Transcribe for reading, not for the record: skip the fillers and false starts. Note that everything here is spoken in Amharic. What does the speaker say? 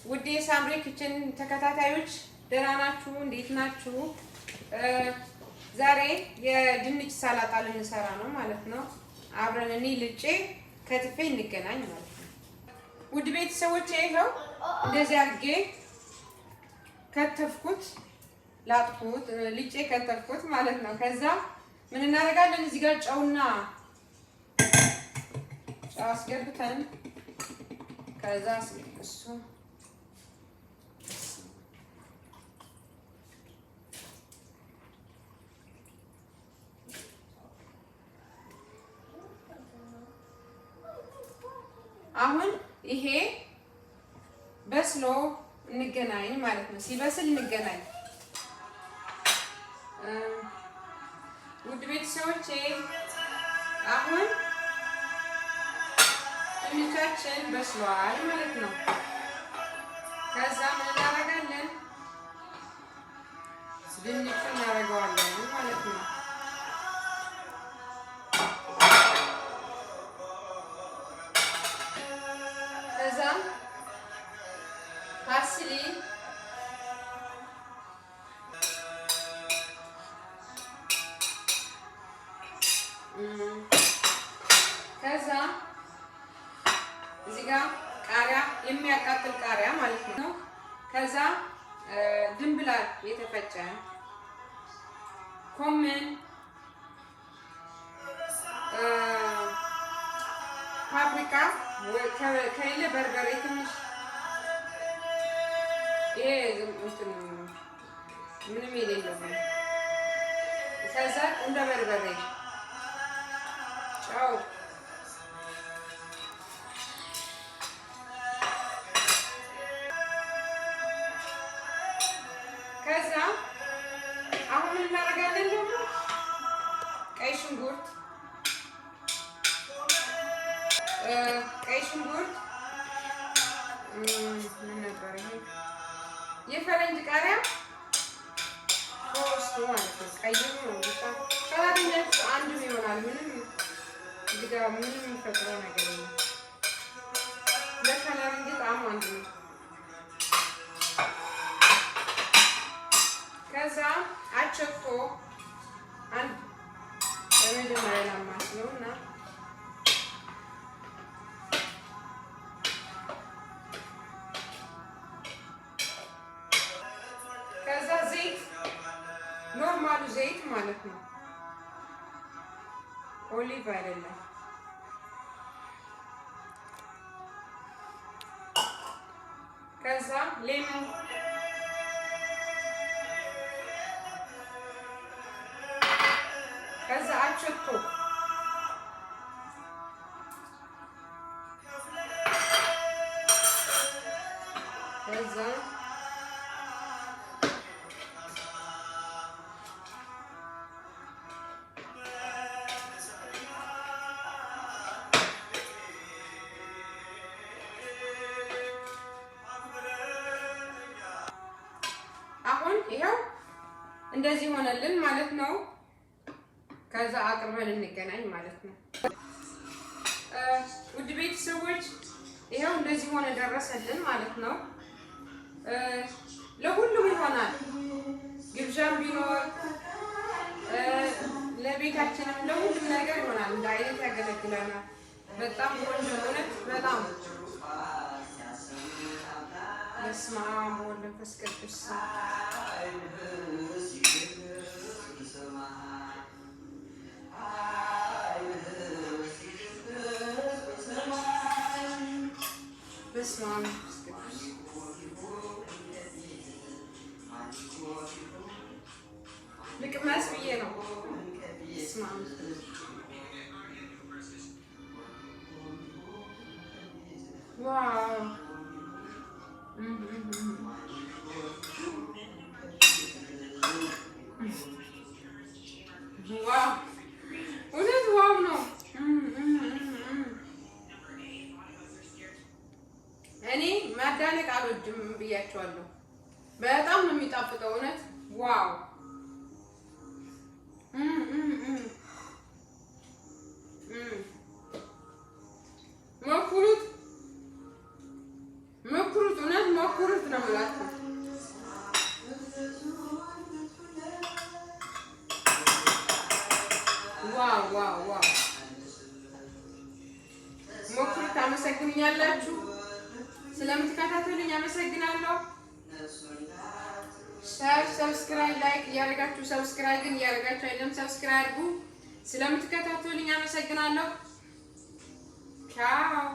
ውዴ ሳምሪ ኪችን ተከታታዮች ደህና ናችሁ? እንዴት ናችሁ? ዛሬ የድንች ሰላጣ ልንሰራ ነው ማለት ነው። አብረን እኔ ልጬ ከትፌ እንገናኝ ማለት ነው። ውድ ቤተሰቦቼ ይኸው እንደዚህ አድርጌ ከተፍኩት፣ ላጥኩት፣ ልጬ ከተፍኩት ማለት ነው። ከዛ ምን እናደርጋለን? እዚህ ጋር ጨውና ጨው አስገብተን ከዛ እሱ አሁን ይሄ በስሎ እንገናኝ ማለት ነው። ሲበስል እንገናኝ። ውድ ቤተሰቦቼ አሁን ድንቻችን በስሏል ማለት ነው። ከዛ ምን እናደርጋለን? ድንቹን እናደርገዋለን ማለት ነው። ከዛ ፓርስሊ ከዛ እዚህ ጋር ቃሪያ የሚያቃጥል ቃሪያ ማለት ነው። ከዛ ድንብላል የተፈጨ ኮመን ፓፕሪካ ከሌለ በርበሬ ትንሽ ይሄ ምንም የሌለው ከዛ እንደ በርበሬ ጨው ከዛ አሁን እናደርጋለን ደግሞ ቀይ ሽንኩርት ምን ነበር ይሄ የፈረንጅ ቃሪያ ሶስት ማለት ነው። ቀይ ነው ከላዲነት አንድ ይሆናል። ምንም እዚህ ጋር ምንም የሚፈጥረው ነገር የለም። ለከለር እንጂ ጣዕሙ አንድ ነው። ከዛ አቸቶ አንድ በመጀመሪያ ላማስለውና ከዛ ዘይት ኖርማሉ ዘይት ማለት ነው። ኦሊቭ አይደለም። ከዛ ሌመን ከዛ አቸቶ ከዛ አሁን ይኸው እንደዚህ ሆነልን ማለት ነው። ከዛ አቅርበን እንገናኝ ማለት ነው። ውድ ቤተሰቦች ይኸው እንደዚህ ሆነ ደረሰልን ማለት ነው። ለሁሉም ይሆናል። ግብዣም ቢኖር ለቤታችንም ለሁሉም ነገር ይሆናል። እንደ አይነት ያገለግለናል። በጣም ቆንጆ እውነት በጣም በስመ አብ ወወልድ ወመንፈስ ቅዱስ በስመ አብ ልቅመስ ብዬ ነው። በስመ አብ ዋው ዋው እውነት ዋው ነው። እኔ ማዳነቅ አልወድም ብያቸዋለሁ። በጣም ነው የሚጣፍጠው እውነት ዋው ሞክሩት። አላችሁ። ዋው ዋው ዋው! ሞክሩት። አመሰግኑኛላችሁ። ስለምትከታተሉኝ አመሰግናለሁ። ሰብስክራይብ ላይክ እያደረጋችሁ ሰብስክራይብ ግን እያደረጋችሁ አይደለም። ሰብስክራይብ አድርጉ። ስለምትከታተሉኝ አመሰግናለሁ። ቻው